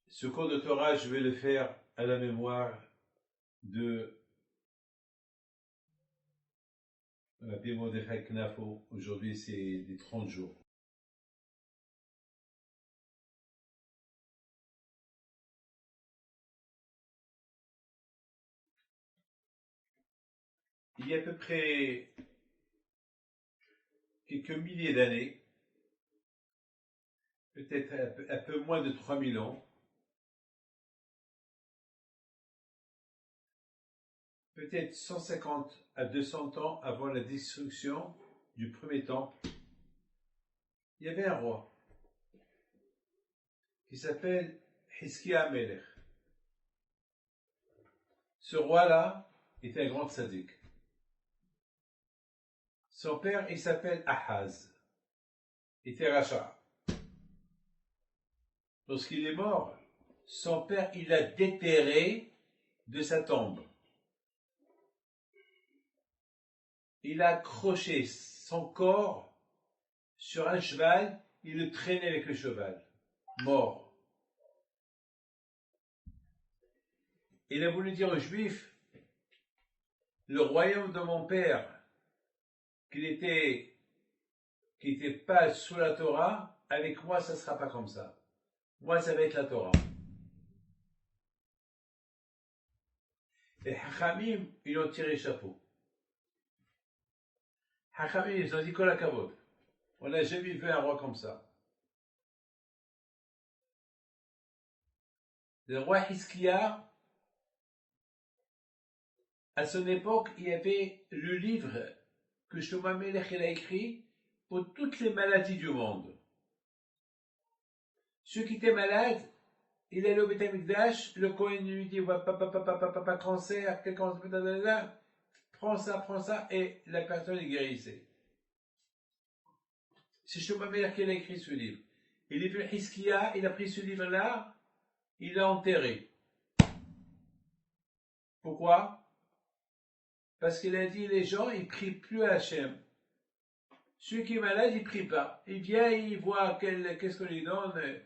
Ce cours de Torah, je vais le faire à la mémoire de Rabbi Mordechai Knafo. Aujourd'hui, c'est les 30 jours. Il y a à peu près quelques milliers d'années, peut-être un peu moins de 3000 ans, peut-être 150 à 200 ans avant la destruction du premier temple, il y avait un roi qui s'appelle Hizkiya Melech. Ce roi-là était un grand tzaddik. Son père, il s'appelle Ahaz. Il était Racha. Lorsqu'il est mort, son père, il l'a déterré de sa tombe. Il a accroché son corps sur un cheval, il le traînait avec le cheval, mort. Il a voulu dire aux Juifs, le royaume de mon père, qui n'était pas sous la Torah, avec moi, ça ne sera pas comme ça. Moi, ça va être la Torah. Les Hachamim, ils ont tiré le chapeau. Hachamim, ils ont dit Kol hakavod. On n'a jamais vu un roi comme ça. Le roi Hizkiya, à son époque, il y avait le livre que Shlomo Amelech a écrit pour toutes les maladies du monde. Ceux qui étaient malades, il allait au Beth Amikdash, le Kohen lui dit papa, cancer, quel cancer, prends ça, et la personne est guérissée. C'est Shlomo Amelech qui a écrit ce livre. Et le livre Hizkiya, il a pris ce livre-là, il l'a enterré. Pourquoi? Parce qu'il a dit, les gens, ils prient plus à Hachem. Celui qui est malade, il prie pas. Il vient, il voit qu'est-ce qu'on lui donne.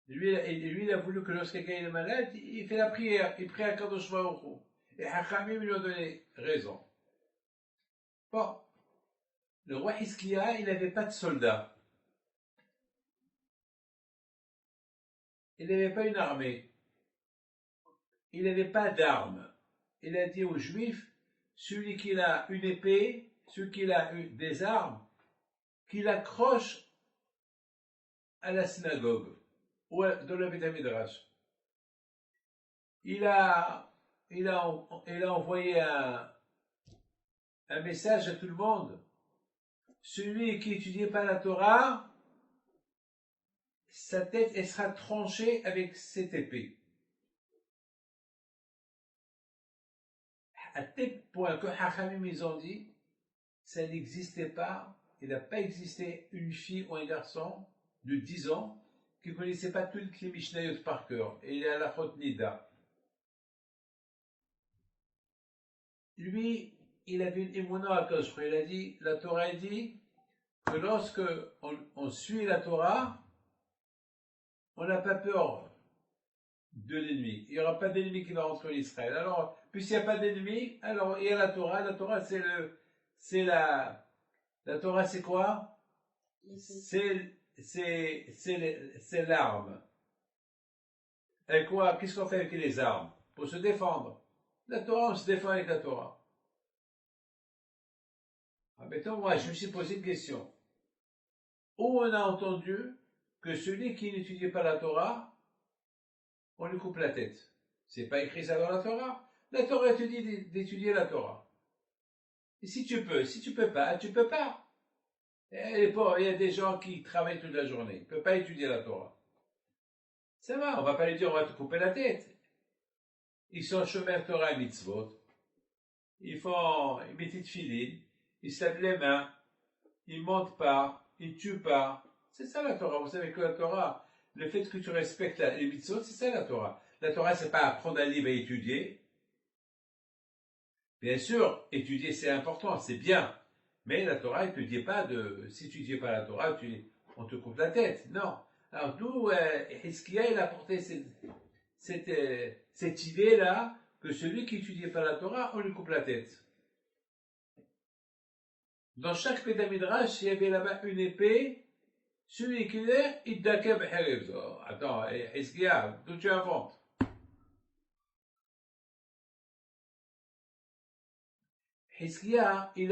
Lui, il a voulu que lorsque quelqu'un est malade, il fait la prière. Il prie à Kadosh Baruch Hu. Et Hachamim lui a donné raison. Bon. Le roi Hizkiya, il n'avait pas de soldats. Il n'avait pas une armée. Il n'avait pas d'armes. Il a dit aux Juifs, celui qui a une épée, celui qui a des armes, qu'il accroche à la synagogue ou dans le Beth Midrash. Il a envoyé un message à tout le monde. Celui qui n'étudie pas la Torah, sa tête elle sera tranchée avec cette épée. À tel point que Hachamim ils ont dit, ça n'existait pas, il n'a pas existé une fille ou un garçon de 10 ans qui ne connaissait pas toutes les Mishnayot par cœur. Et il est à la Chot Nida. Lui, il avait une émouna à Koshre. Il a dit, la Torah dit que lorsque on suit la Torah, on n'a pas peur de l'ennemi. Il n'y aura pas d'ennemi qui va rentrer en Israël. Alors, puisqu'il n'y a pas d'ennemi, alors il y a la Torah. La Torah, la Torah, c'est quoi? C'est l'arme. Et quoi? Qu'est-ce qu'on fait avec les armes? Pour se défendre. La Torah, on se défend avec la Torah. Maintenant, moi, je me suis posé une question. Où on a entendu que celui qui n'étudie pas la Torah, on lui coupe la tête. C'est pas écrit ça dans la Torah. La Torah te dit d'étudier la Torah. Et si tu peux pas, tu peux pas. Et il y a des gens qui travaillent toute la journée. Ils ne peuvent pas étudier la Torah. Ça va, on va pas lui dire on va te couper la tête. Ils sont chômeurs Torah et mitzvot. Ils mettent de filines, ils se lavent les mains, ils mentent pas, ils tuent pas. C'est ça la Torah. Vous savez que la Torah, le fait que tu respectes les mitzvot, c'est ça la Torah. La Torah, c'est pas apprendre un livre et étudier. Bien sûr, étudier c'est important, c'est bien. Mais la Torah, elle ne te dit pas de, si tu ne dis pas la Torah, on te coupe la tête. Non. Alors d'où Hizkiya, il a porté cette idée-là, que celui qui n'étudie pas la Torah, on lui coupe la tête. Dans chaque Pédamidrash, il y avait là-bas une épée, celui qui l'est, il dakeb herib. Attends, Hizkiya, d'où tu inventes? Hizkiya, il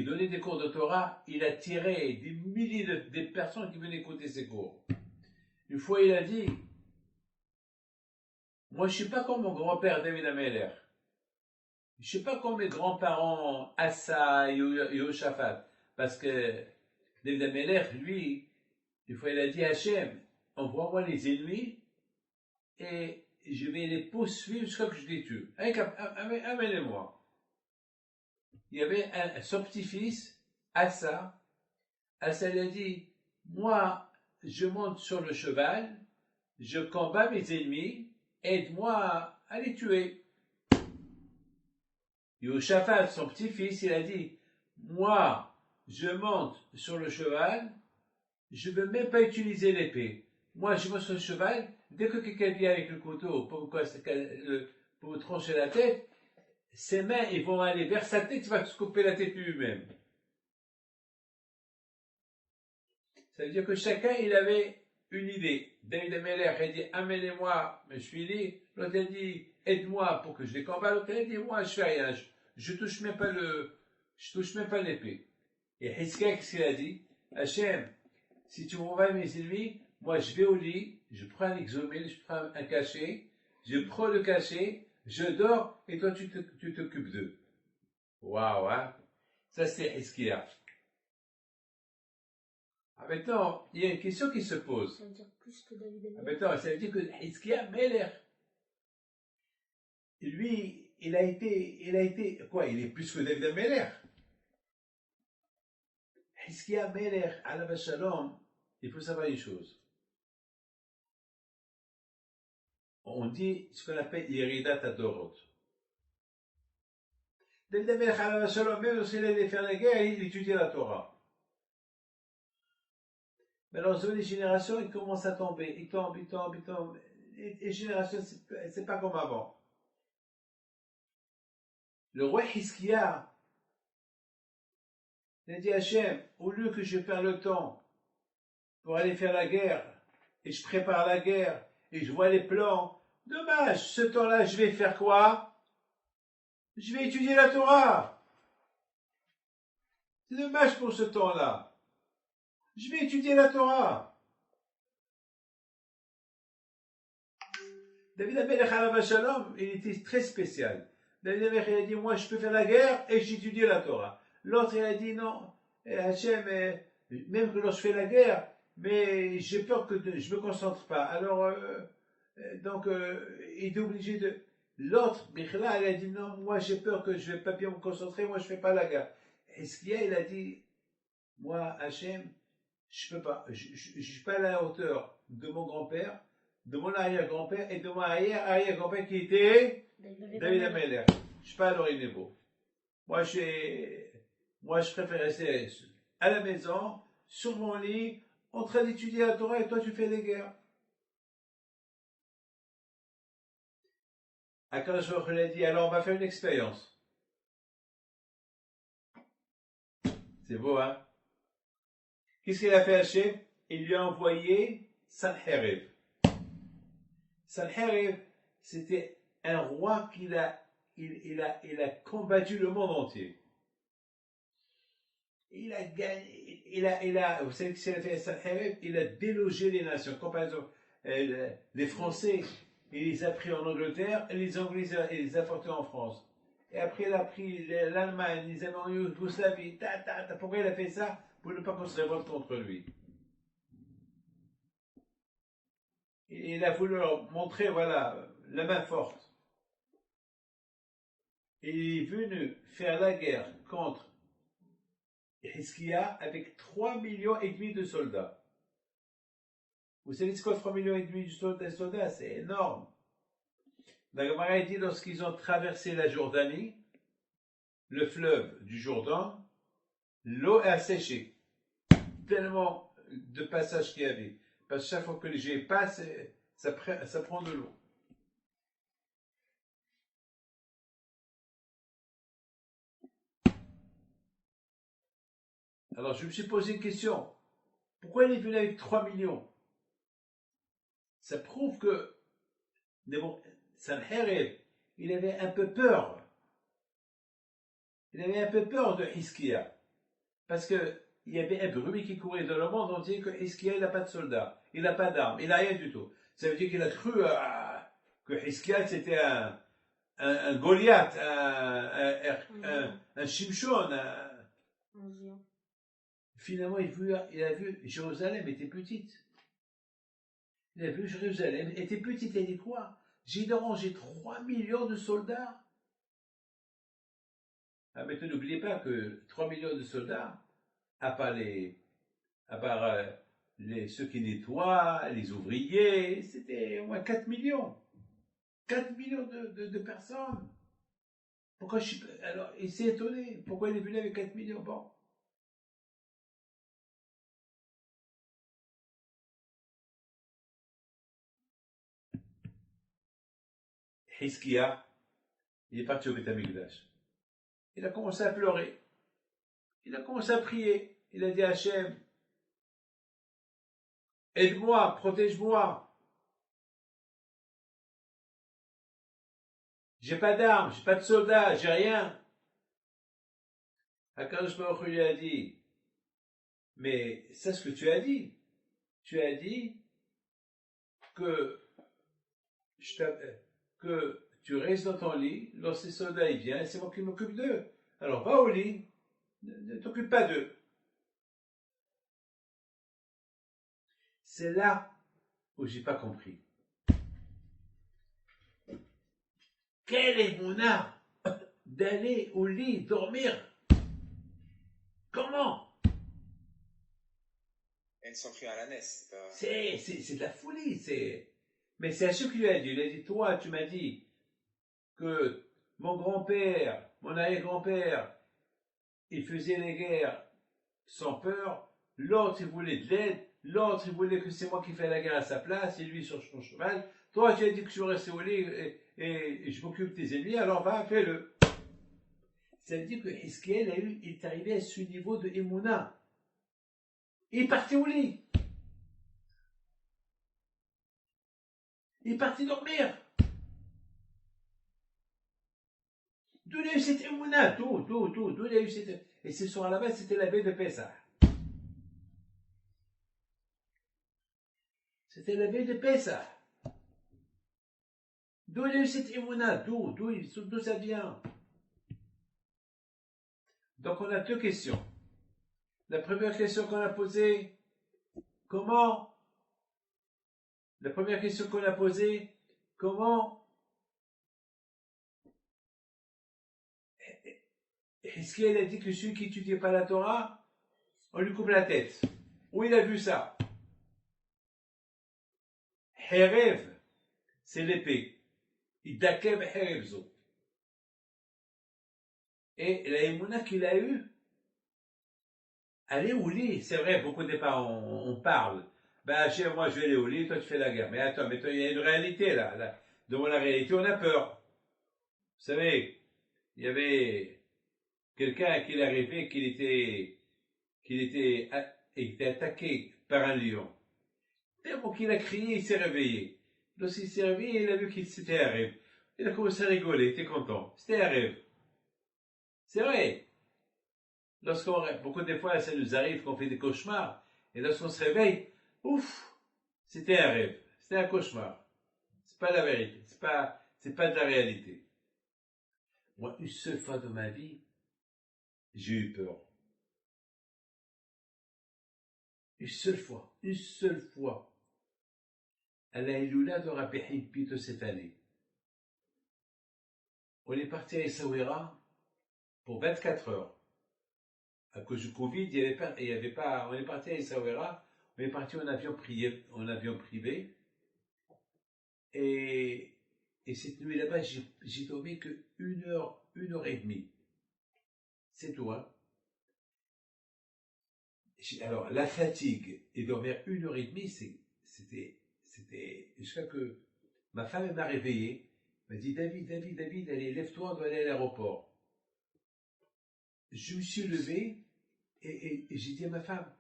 donnait des cours de Torah, il a tiré des milliers de personnes qui venaient écouter ses cours. Une fois, il a dit, moi, je ne suis pas comme mon grand-père David Ameller. Je ne suis pas comme mes grands-parents Asa et Yoshaphat. Parce que David Ameller, lui, une fois, il a dit à Hachem, envoie-moi les ennemis et je vais les poursuivre jusqu'à ce que je les tue. Amenez-moi. Il y avait son petit-fils, Asa. Asa lui a dit, moi, je monte sur le cheval, je combats mes ennemis, aide-moi à les tuer. Yoshaphat, son petit-fils, il a dit, moi, je monte sur le cheval, je ne veux même pas utiliser l'épée. Moi, je monte sur le cheval, dès que quelqu'un vient avec le couteau pour me trancher la tête, ses mains, ils vont aller vers sa tête, il va se couper la tête lui-même. Ça veut dire que chacun, il avait une idée. David Ameller a dit, amenez-moi, je suis libre. L'autre a dit, aide-moi pour que je les combatte. L'autre a dit, moi, je fais rien. Je touche même pas l'épée. Et Hizkiya, qu'est-ce qu'il a dit? Hachem, si tu m'envoies mes ennemis, moi, je vais au lit, je prends un exomile, je prends un cachet, je prends le cachet, je dors, et toi, tu t'occupes d'eux. Waouh, hein? Ça, c'est Hizkiya. Maintenant, il y a une question qui se pose. Ça veut dire plus que David Ameller. Maintenant, ça veut dire que Hizkiya Meller, lui, il a été, quoi? Il est plus que David Ameller. Hizkiya Meller, alav shalom, il faut savoir une chose. On dit ce qu'on appelle Yeridat Adorot. David Ameller, alav shalom, même lorsqu'il allait faire la guerre, il étudiait la Torah. Mais alors, sur les générations, il commence à tomber. Il tombe. Les générations, c'est pas comme avant. Le roi Hizkiya, il a dit à Hachem, au lieu que je perds le temps pour aller faire la guerre, et je prépare la guerre, et je vois les plans, dommage, ce temps-là, je vais faire quoi? Je vais étudier la Torah. C'est dommage pour ce temps-là. Je vais étudier la Torah. David Ameller alav shalom, il était très spécial. David Ameller, il a dit, moi, je peux faire la guerre et j'étudie la Torah. L'autre, il a dit, non, Hachem, même que lorsque je fais la guerre, mais j'ai peur que je me concentre pas. Alors, donc, il est obligé de... L'autre, Bichla, il a dit, non, moi, j'ai peur que je vais pas bien me concentrer, moi, je fais pas la guerre. Hizkiya, il a dit, moi, Hachem, je peux pas, je suis pas à la hauteur de mon grand-père, de mon arrière-grand-père et de mon arrière-grand-père qui était David Ameller. Je suis pas à leur niveau. Moi, je préfère rester à la maison, sur mon lit, en train d'étudier la Torah et toi, tu fais des guerres. Akadosh Baruch Hu a dit, alors on va faire une expérience. C'est beau, hein? Qu'est-ce qu'il a fait Hachem? Il lui a envoyé Sanherib. Sanherib, c'était un roi il a combattu le monde entier. Il a gagné, vous savez ce qu'il a fait Sanherib? Il a délogé les nations. Comme par exemple, les Français, il les a pris en Angleterre, et les Anglais, il les a portés en France. Et après, il a pris l'Allemagne, les Allemands, en Yougoslavie, Pourquoi il a fait ça? Pour ne pas qu'on se révolte contre lui. Il a voulu leur montrer, voilà, la main forte. Et il est venu faire la guerre contre Hizkiya avec 3,5 millions de soldats. Vous savez ce qu'est 3,5 millions de soldats? C'est énorme. La Gemara dit lorsqu'ils ont traversé la Jordanie, le fleuve du Jourdain, l'eau a séché. Tellement de passages qu'il y avait. Parce que chaque fois que les jets passent, ça prend de l'eau. Alors je me suis posé une question. Pourquoi il est venu avec 3 millions? Ça prouve que Sanherib, il avait un peu peur. Il avait un peu peur de Hiskia. Parce qu'il y avait un bruit qui courait dans le monde entier que Hiskia, il n'a pas de soldats, il n'a pas d'armes, il n'a rien du tout. Ça veut dire qu'il a cru que Hiskia, c'était un Goliath, un Shimshon. Finalement, il a vu Jérusalem était petite. Il a vu Jérusalem était petite. Il a dit quoi? J'ai dérangé 3 millions de soldats. Ah, mais n'oubliez pas que 3 millions de soldats, à part ceux qui nettoient, les ouvriers, c'était au moins 4 millions. 4 millions de personnes. Alors, il s'est étonné. Pourquoi il est venu avec 4 millions? Bon. Hiskia, il est parti au Beth Amikdash. Il a commencé à pleurer. Il a commencé à prier. Il a dit à Hachem, aide-moi, protège-moi. J'ai pas d'armes, j'ai pas de soldats, j'ai rien. Akadosh Baruch Hu lui a dit, mais c'est ce que tu as dit. Tu as dit que, que tu restes dans ton lit, lorsque les soldats ils viennent, c'est moi qui m'occupe d'eux. Alors va au lit, ne t'occupe pas d'eux. C'est là où j'ai pas compris. Quel est mon art d'aller au lit dormir? Comment? Elles sont prises à la NES. C'est de la folie. Mais c'est Hachem qui lui a dit. Il a dit, toi, tu m'as dit que mon grand-père, mon arrière-grand-père, il faisait les guerres sans peur. L'autre, il voulait de l'aide. L'autre, il voulait que c'est moi qui fais la guerre à sa place, et lui sur son cheval. Toi, tu as dit que je restais au lit et je m'occupe de tes ennemis, alors va, fais-le. Ça veut dire que Hiskiel il est arrivé à ce niveau de Emouna. Il est parti au lit. Il est parti dormir. D'où il a eu cette Emouna? D'où il a eu cette... Et ce soir là-bas, c'était la veille de Pessah. C'était la veille de Pessah. D'où il a eu cette Emouna? D'où ça vient? Donc on a deux questions. La première question qu'on a posée, comment? La première question qu'on a posée, comment est-ce qu'elle a dit que celui qui n'étudie pas la Torah, on lui coupe la tête? Où il a vu ça? Herev, c'est l'épée. Idakev Herevzo. Et la émouna qu'il a eue, aller au lit, c'est vrai, beaucoup de départ on parle. Ben, chez moi je vais aller au lit, toi tu fais la guerre. Mais attends, il y a une réalité là. Devant la réalité, on a peur. Vous savez, il y avait quelqu'un qui est arrivé qu'il était attaqué par un lion. Tellement qu'il a crié, il s'est réveillé. Lorsqu'il s'est réveillé, il a vu qu'il s'était un rêve. Il a commencé à rigoler, il était content. C'était un rêve. C'est vrai. Beaucoup de fois, ça nous arrive qu'on fait des cauchemars. Et lorsqu'on se réveille, ouf, c'était un rêve. C'était un cauchemar. C'est pas la vérité. C'est pas de la réalité. Moi, une seule fois dans ma vie, j'ai eu peur. Une seule fois. À la Iloula de Rabbi Pito cette année. On est parti à Essaouira pour 24 heures. À cause du Covid, il y avait pas, on est parti à Essaouira, on est parti en avion privé, et Et cette nuit là-bas, j'ai dormi que 1 heure et demie. C'est tout, hein. Alors, la fatigue et dormir 1 heure et demie, c'était, jusqu'à que ma femme elle m'a réveillé, m'a dit, David, allez, lève-toi, on doit aller à l'aéroport. Je me suis levé et j'ai dit à ma femme,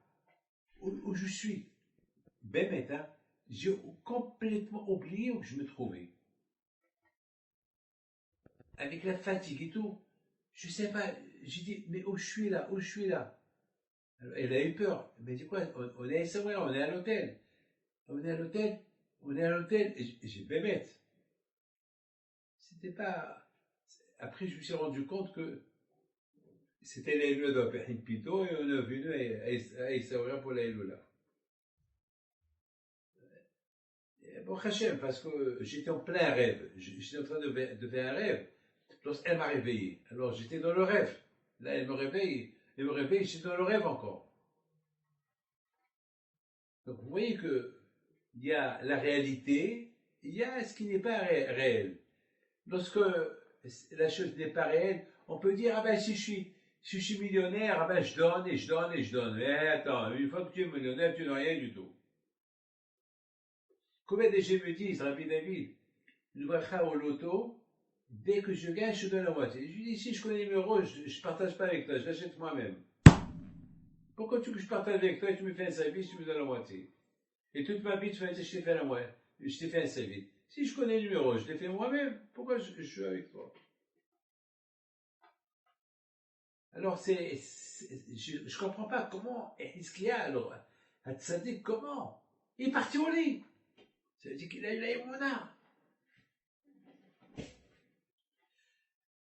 où je suis. Ben, hein, j'ai complètement oublié où je me trouvais. Avec la fatigue et tout. Je sais pas, j'ai dit, mais où je suis là, où je suis là. Alors, elle a eu peur. Elle m'a dit quoi, on est à Essaouira, on est à l'hôtel. On est à l'hôtel, on est à l'hôtel. Et j'ai bébête. C'était pas. Après, je me suis rendu compte que c'était l'Aïloula d'Abrahim Pito et on est venu à Essaouira pour l'Aïloula. Bon, Hachem, parce que j'étais en plein rêve. J'étais en train de faire un rêve. Lorsqu'elle m'a réveillé. Alors j'étais dans le rêve. Là, elle me réveille, j'étais dans le rêve encore. Donc vous voyez que il y a la réalité, il y a ce qui n'est pas réel. Lorsque la chose n'est pas réelle, on peut dire, ah ben si je suis millionnaire, ah ben je donne et je donne et je donne. Mais attends, une fois que tu es millionnaire, tu n'as rien du tout. Combien de gens me disent, Rabbi David, une bracha au loto, dès que je gagne, je donne la moitié. Je lui dis, si je connais les numéros, je ne partage pas avec toi, je l'achète moi-même. Pourquoi tu veux que je partage avec toi et tu me fais un service, tu me donnes la moitié? Et toute ma vie, tu vas dire, je t'ai fait la moitié, je t'ai fait un service. Si je connais le numéro, je l'ai fait moi-même, pourquoi je suis avec toi? Alors, je ne comprends pas comment, est-ce qu'il y a alors, à Tzadik, comment? Il est parti au lit. Ça veut dire qu'il a eu la Emouna.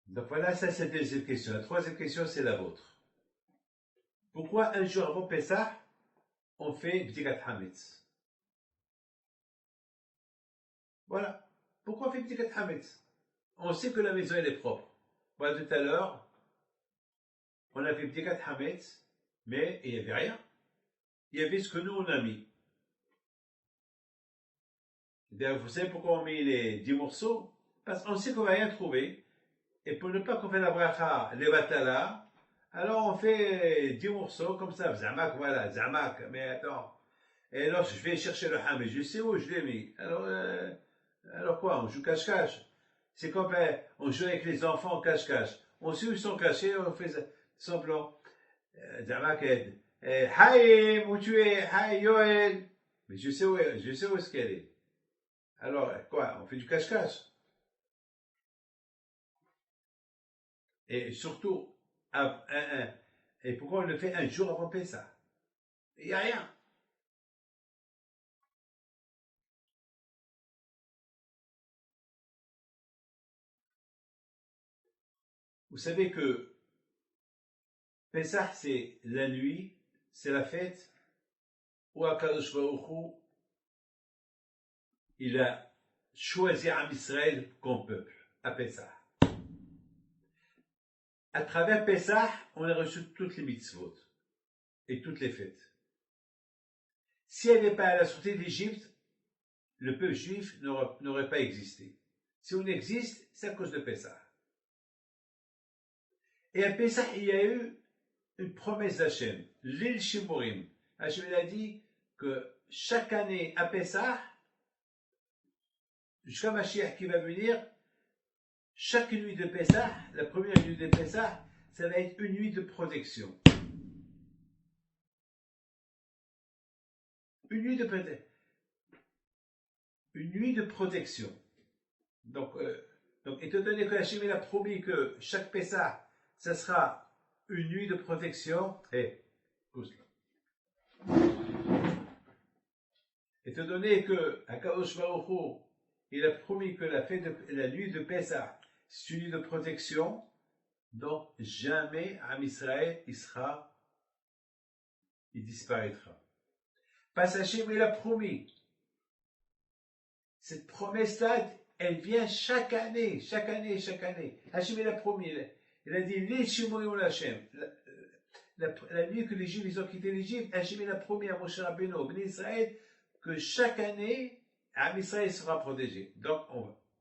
Donc voilà, ça c'est la deuxième question. La troisième question, c'est la vôtre. Pourquoi un jour avant Pessah, on fait Bdikat Hametz? Voilà. Pourquoi on fait Bdikat Hametz? On sait que la maison elle est propre. Voilà, tout à l'heure, on a fait Bdikat Hametz, mais il n'y avait rien. Il y avait ce que nous on a mis. Vous savez pourquoi on met les 10 morceaux? Parce qu'on sait qu'on va rien trouver. Et pour ne pas qu'on fait la bracha, les batala, alors on fait 10 morceaux comme ça. Zamak, voilà, zamak. Mais attends. Et alors je vais chercher le ham et je sais où je l'ai mis. Alors quoi? On joue cache-cache. C'est comme on joue avec les enfants cache-cache. On sait où ils sont cachés, on fait semblant. Zamak, Haïm, où tu es? Haïm, Yoel. Mais je sais où est-ce qu'elle est. Alors, quoi? On fait du cache-cache. Et surtout, et pourquoi on le fait un jour avant Pessah? Il n'y a rien. Vous savez que Pessah, c'est la nuit, c'est la fête où Akadosh Baruch Hu, il a choisi Am Israël comme peuple, à Pessah. À travers Pessah, on a reçu toutes les mitzvot et toutes les fêtes. Si elle n'est pas à la sortie d'Égypte, le peuple juif n'aurait pas existé. Si on existe, c'est à cause de Pessah. Et à Pessah, il y a eu une promesse d'Hachem, l'île Shimurim. Hachem a dit que chaque année à Pessah, jusqu'à Mashiach qui va venir, chaque nuit de Pessah, la première nuit de Pessah, ça va être une nuit de protection. Une nuit de protection. Donc, étant donné que Hachem a promis que chaque Pessah, ça sera une nuit de protection, étant donné que Akadosh Baruch Hu, il a promis que la nuit de Pessah, c'est une nuit de protection, donc jamais Am Israël, il disparaîtra. Parce qu'Hachem, il a promis. Cette promesse-là, elle vient chaque année. Hachem, il a promis. Il a dit, la nuit que les Juifs ils ont quitté l'Égypte, Hachem, il a promis à Moshe Rabbeinu, au Bnei Israël, que chaque année, Am Israël sera protégé. Donc,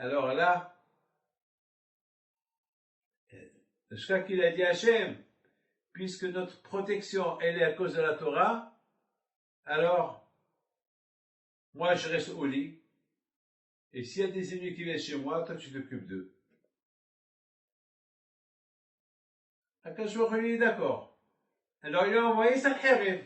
Alors là, jusqu'à qu'il a dit Hachem, puisque notre protection, elle est à cause de la Torah, alors, moi, je reste au lit, et s'il y a des ennemis qui viennent chez moi, toi, tu t'occupes d'eux. Akash Baruch Hu est d'accord. Alors, il a envoyé Sanherib.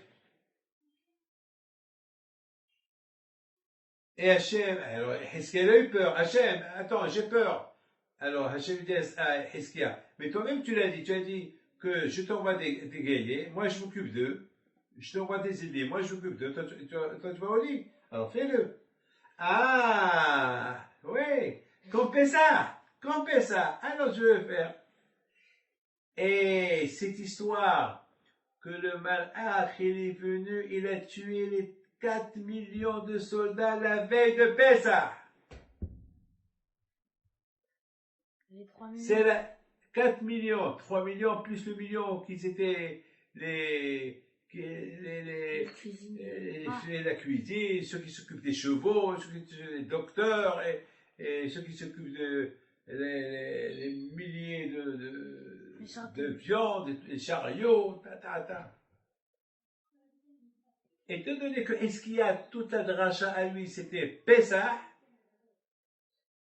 Et Hachem, alors, Hizkiya a eu peur. Hachem, attends, j'ai peur. Alors, Hachem dit à Hizkiya, mais toi-même, tu as dit que je t'envoie des guerriers, moi, je m'occupe d'eux. Je t'envoie des ennemis, moi, je m'occupe d'eux. Toi, tu vas au lit. Alors, fais-le. Ah, oui, comme ça. Alors, je vais faire. Et cette histoire que le Malach, il est venu, il a tué les 4 millions de soldats la veille de Pessah. Les 3 millions. C'est la 4 millions, 3 millions plus le million qui étaient les cuisiniers. La cuisine, ceux qui s'occupent des chevaux, ceux qui s'occupent des docteurs et ceux qui s'occupent les milliers de viande, les chariots, Étant donné que Hizkiya, toute la dracha à lui, c'était Pessah,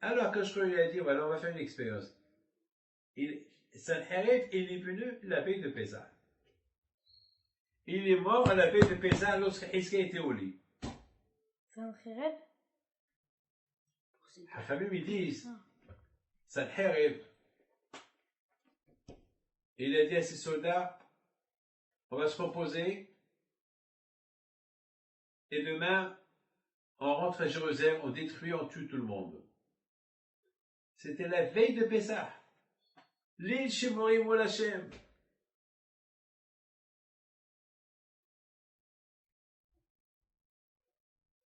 alors que je lui ai dit, voilà, on va faire une expérience. Sanherib, il est venu la veille de Pessah. Il est mort à la veille de Pessah lorsque Hizkiya était au lit. Sanherib? Les familles me disent, Sanherib, il a dit à ses soldats, on va se reposer, et demain, on rentre à Jérusalem, on détruit, on tue tout le monde. C'était la veille de Pessah. L'île Shemorim ou Hashem.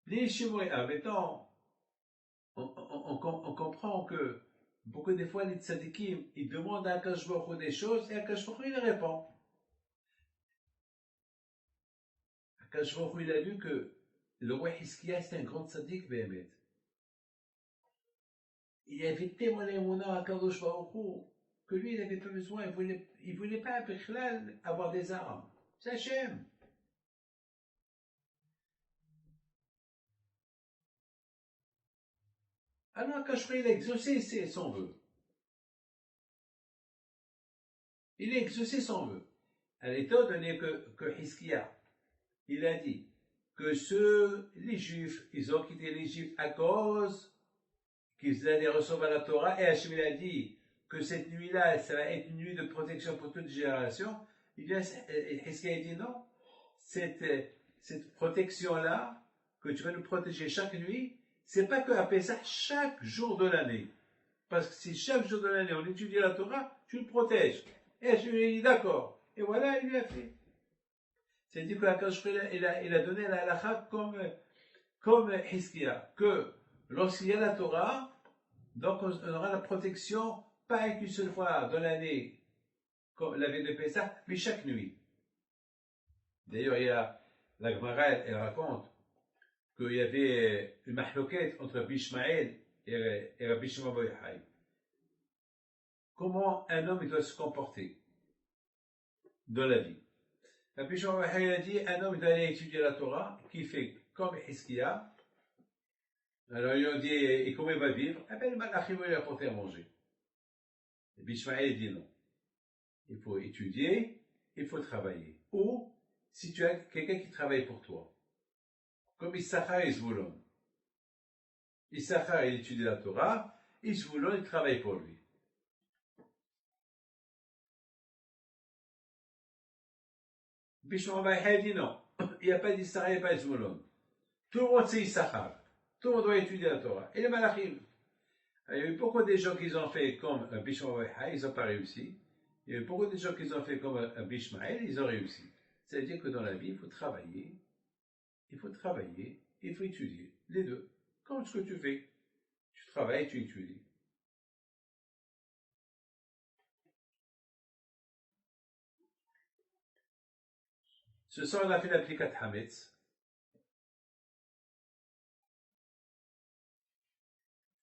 L'île Shemorim. Ah, maintenant, on comprend que beaucoup des fois, les tzadikim, ils demandent à Akash Baruch Hu des choses et Akash Baruch Hu, il répond. Akash Baruch Hu, il a vu que le roi Hizkiya, c'était un grand tzadik, Béhémet. Il avait témoigné mon nom à Akadosh Baruch Hu, que lui, il n'avait pas besoin, il voulait pas, Bichlal, avoir des armes. C'est Hachem. Alors, Akash Baruch Hu, il a exaucé son vœu. Il a exaucé son vœu. Étant donné que Hizkiya, il a dit que les Juifs, ils ont quitté l'Égypte à cause qu'ils allaient recevoir la Torah, et Hachem a dit que cette nuit-là, ça va être une nuit de protection pour toute génération. Hizkiya dit non, cette protection-là, que tu vas nous protéger chaque nuit, c'est pas que à Pessah, chaque jour de l'année. Parce que si chaque jour de l'année on étudie la Torah, tu le protèges. Et Hachem lui a dit d'accord. Et voilà, il lui a fait. C'est-à-dire que la Kadosh il a donné la halakha comme Hizkiya, que lorsqu'il y a la Torah, donc on aura la protection, pas qu'une seule fois dans l'année, comme la veille de Pessah, mais chaque nuit. D'ailleurs, il y a la Gemara, elle raconte qu'il y avait une mahloquette entre Rabbi Ishmael et Rabbi Shimon bar Yochai. Comment un homme il doit se comporter dans la vie. Rabbi Shimon bar Yochai a dit, un homme il doit aller étudier la Torah, qui fait comme Hizkiya. Alors ils ont dit, et comment il va vivre? Eh bien, le malachim va lui apporter à manger. Rabbi Ishmael dit non. Il faut étudier, il faut travailler. Ou, si tu as quelqu'un qui travaille pour toi, comme Issachar et Zvulon. Issachar, il étudie la Torah, et Zvulon, il travaille pour lui. Bishon Vaïha dit non, il n'y a pas d'Issachar, il n'y a pas de Zvulon. Tout le monde sait Issachar. Tout le monde doit étudier la Torah. Et les malachim. Il y a eu beaucoup de gens qui ont fait comme Bishon Vaïha, ils n'ont pas réussi. Il y a eu beaucoup de gens qui ont fait comme Bishmael, ils ont réussi. C'est-à-dire que dans la vie, il faut travailler, il faut étudier. Les deux. Comme ce que tu fais. Tu travailles, tu étudies. Ce soir, on a fait l'applicat Hametz.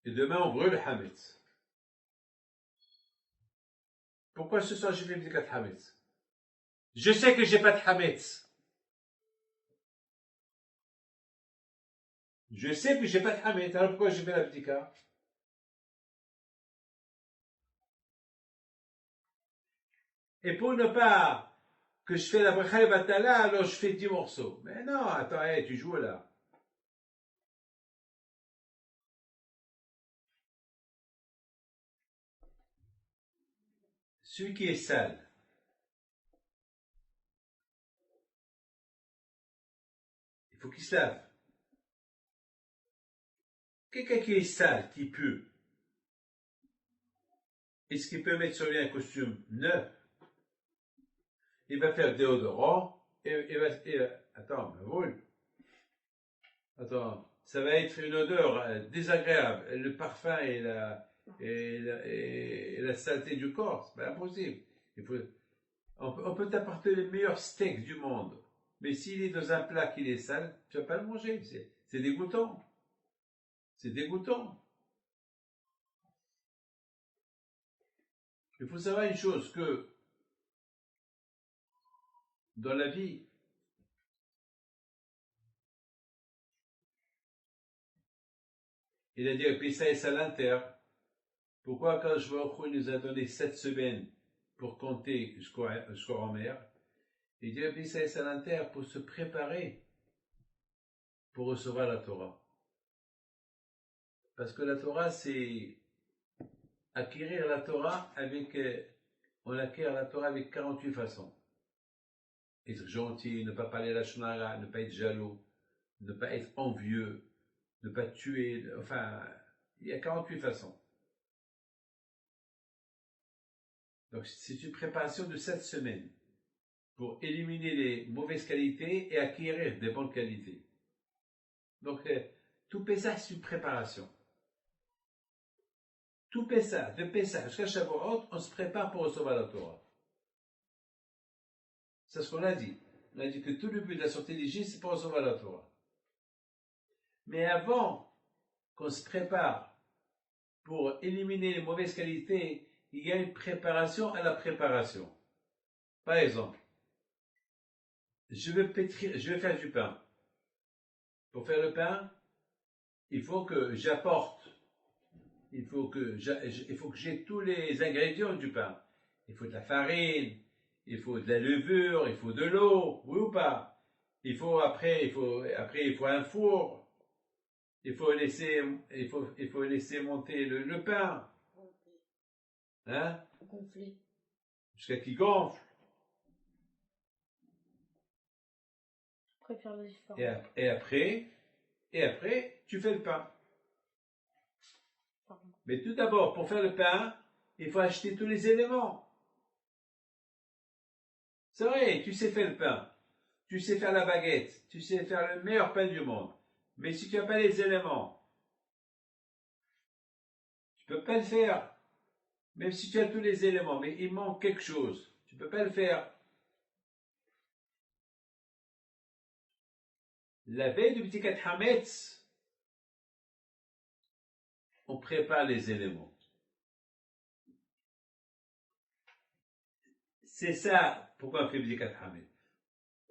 Et demain, on brûle le Hametz. Pourquoi ce soir j'ai fait Bdikat Hametz? Je sais que j'ai pas de Hametz. Je sais que j'ai pas de Hametz, alors pourquoi j'ai fait la Bdika? Et pour ne pas que je fais la Bracha et Batala, alors je fais 10 morceaux. Mais non, attends, hey, tu joues là. Celui qui est sale, il faut qu'il se lave. Quelqu'un qui est sale, qui pue, est-ce qu'il peut mettre sur lui un costume neuf? Il va faire déodorant attends, attends, ça va être une odeur désagréable. Le parfum et la saleté du corps, c'est pas impossible. On peut t'apporter les meilleurs steaks du monde, mais s'il est dans un plat qui est sale, tu vas pas le manger. C'est dégoûtant. C'est dégoûtant. Il faut savoir une chose, que dans la vie, il a dit à Pessa et Salinter, pourquoi quand je vois il nous a donné 7 semaines pour compter jusqu'au en mer, il dit à Pessa et Salinter pour se préparer pour recevoir la Torah. Parce que la Torah, c'est acquérir la Torah on acquiert la Torah avec 48 façons. Être gentil, ne pas parler la shonara, ne pas être jaloux, ne pas être envieux, ne pas tuer, enfin, il y a 48 façons. Donc, c'est une préparation de 7 semaines pour éliminer les mauvaises qualités et acquérir des bonnes qualités. Donc, tout Pessah, c'est une préparation. Tout Pessah, de Pessah jusqu'à Shavuot, on se prépare pour recevoir la Torah. C'est ce qu'on a dit. On a dit que tout le but de la sortie d'Égypte, c'est pour recevoir la Torah. Mais avant qu'on se prépare pour éliminer les mauvaises qualités, il y a une préparation à la préparation. Par exemple, je vais faire du pain. Pour faire le pain, il faut que j'apporte, il faut que j'ai tous les ingrédients du pain. Il faut de la farine, il faut de la levure, il faut de l'eau, oui ou pas? Après, il faut un four. Il faut laisser monter le pain. Hein? Gonfler. Jusqu'à qu'il gonfle. Je préfère le différent. Et après, tu fais le pain. Pardon. Mais tout d'abord, pour faire le pain, il faut acheter tous les éléments. C'est vrai, tu sais faire le pain. Tu sais faire la baguette. Tu sais faire le meilleur pain du monde. Mais si tu n'as pas les éléments, tu ne peux pas le faire. Même si tu as tous les éléments, mais il manque quelque chose. Tu ne peux pas le faire. La veille du Bdikat Hametz, on prépare les éléments. C'est ça pourquoi on fait Bdikat Hametz.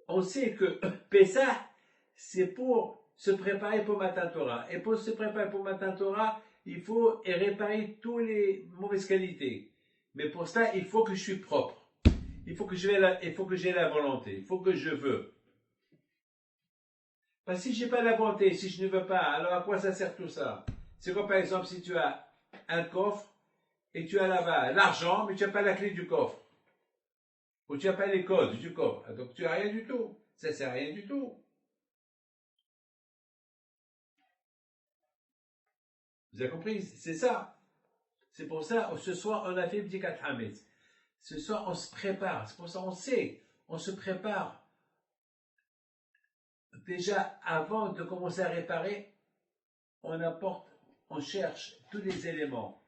On sait que Pessah, c'est pour se préparer pour Matan Torah. Et pour se préparer pour Matan Torah, il faut réparer toutes les mauvaises qualités. Mais pour ça, il faut que je suis propre. Il faut que j'ai la volonté. Il faut que je veux. Parce que si je n'ai pas la volonté, si je ne veux pas, alors à quoi ça sert tout ça? C'est comme par exemple si tu as un coffre et tu as là-bas l'argent, mais tu n'as pas la clé du coffre. Ou tu n'as pas les codes du coffre. Donc tu n'as rien du tout. Ça ne sert à rien du tout. Vous avez compris? C'est ça. C'est pour ça, ce soir, on a fait Bdikat Hametz. Ce soir, on se prépare. C'est pour ça, on sait. On se prépare. Déjà, avant de commencer à réparer, on cherche tous les éléments.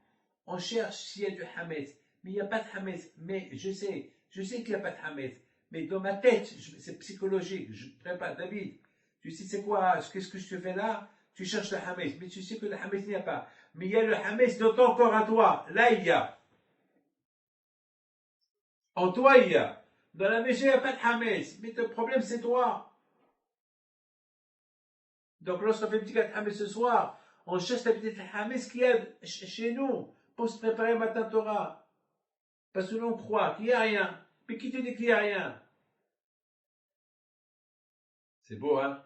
On cherche s'il y a du Hametz. Mais il n'y a pas de Hametz. Mais je sais qu'il n'y a pas de Hametz. Mais dans ma tête, c'est psychologique. Je prépare. David, tu sais c'est quoi? Qu'est-ce que je te fais là? Tu cherches le Hametz. Mais tu sais que le Hametz n'y a pas. mais il y a le Hametz dans ton corps à toi. Là, il y a. En toi, il y a. Dans la maison, il n'y a pas de Hametz. Mais le problème, c'est toi. Donc, lorsqu'on fait petit Hametz ce soir, on cherche la petite Hametz qu'il y a chez nous pour se préparer Matan Torah. Parce que l'on croit qu'il n'y a rien. Mais qui te dit qu'il n'y a rien? C'est beau, hein?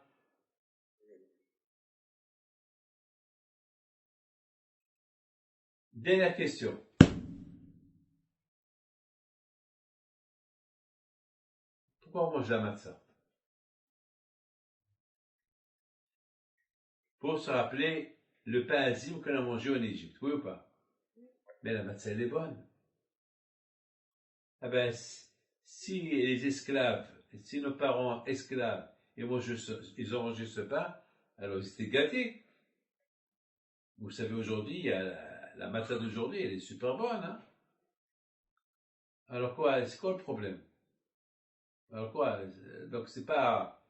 Dernière question. Pourquoi on mange la matzah? Pour se rappeler le pain azim qu'on a mangé en Égypte, oui ou pas? Mais la matzah, elle est bonne. Ah ben, si les esclaves, si nos parents esclaves, ils ont mangé ce pain, alors ils étaient gâtés. Vous savez, aujourd'hui, la matzah d'aujourd'hui, elle est super bonne, hein? Alors quoi, c'est quoi le problème? Alors quoi? Donc c'est pas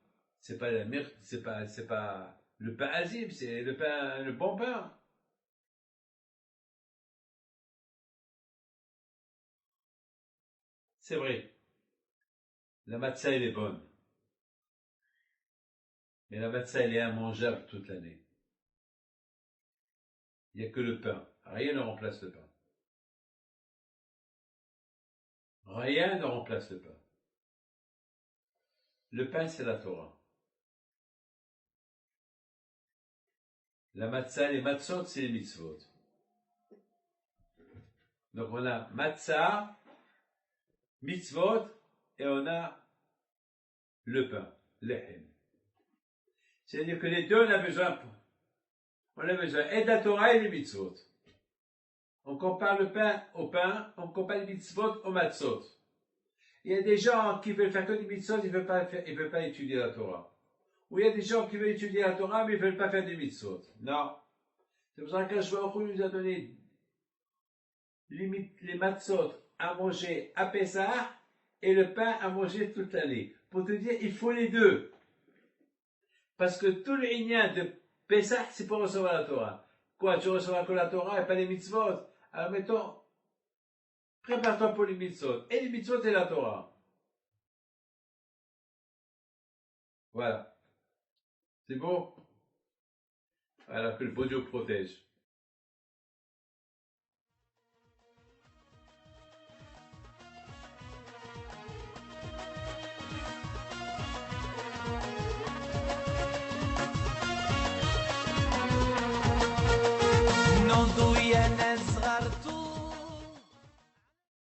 la myrte, c'est pas le pain azim, c'est le bon pain. C'est vrai. La matzah, elle est bonne. Mais la matzah, elle est immangeable toute l'année. Il n'y a que le pain. Rien ne remplace le pain. Rien ne remplace le pain. Le pain, c'est la Torah. La matzah, les matzot, c'est les mitzvot. Donc on a matzah, mitzvot, et on a le pain, lehem. C'est-à-dire que les deux, on a besoin et de la Torah et des mitzvot. On compare le pain au pain, on compare les mitzvot au matzot. Il y a des gens qui veulent faire que des mitzvot, ils ne veulent pas étudier la Torah. Ou il y a des gens qui veulent étudier la Torah, mais ils ne veulent pas faire des mitzvot. Non. C'est pour ça qu'Hashvarouk nous a donné les matzot à manger à Pessah et le pain à manger toute l'année. Pour te dire, il faut les deux. Parce que tout le lignan de Pessah, c'est pour recevoir la Torah. Quoi, tu recevras que la Torah et pas les mitzvot? Alors mettons, prépare-toi pour les mitzvot. Et les mitzvot et la Torah. Voilà. C'est beau? Alors que le beau Dieu protège.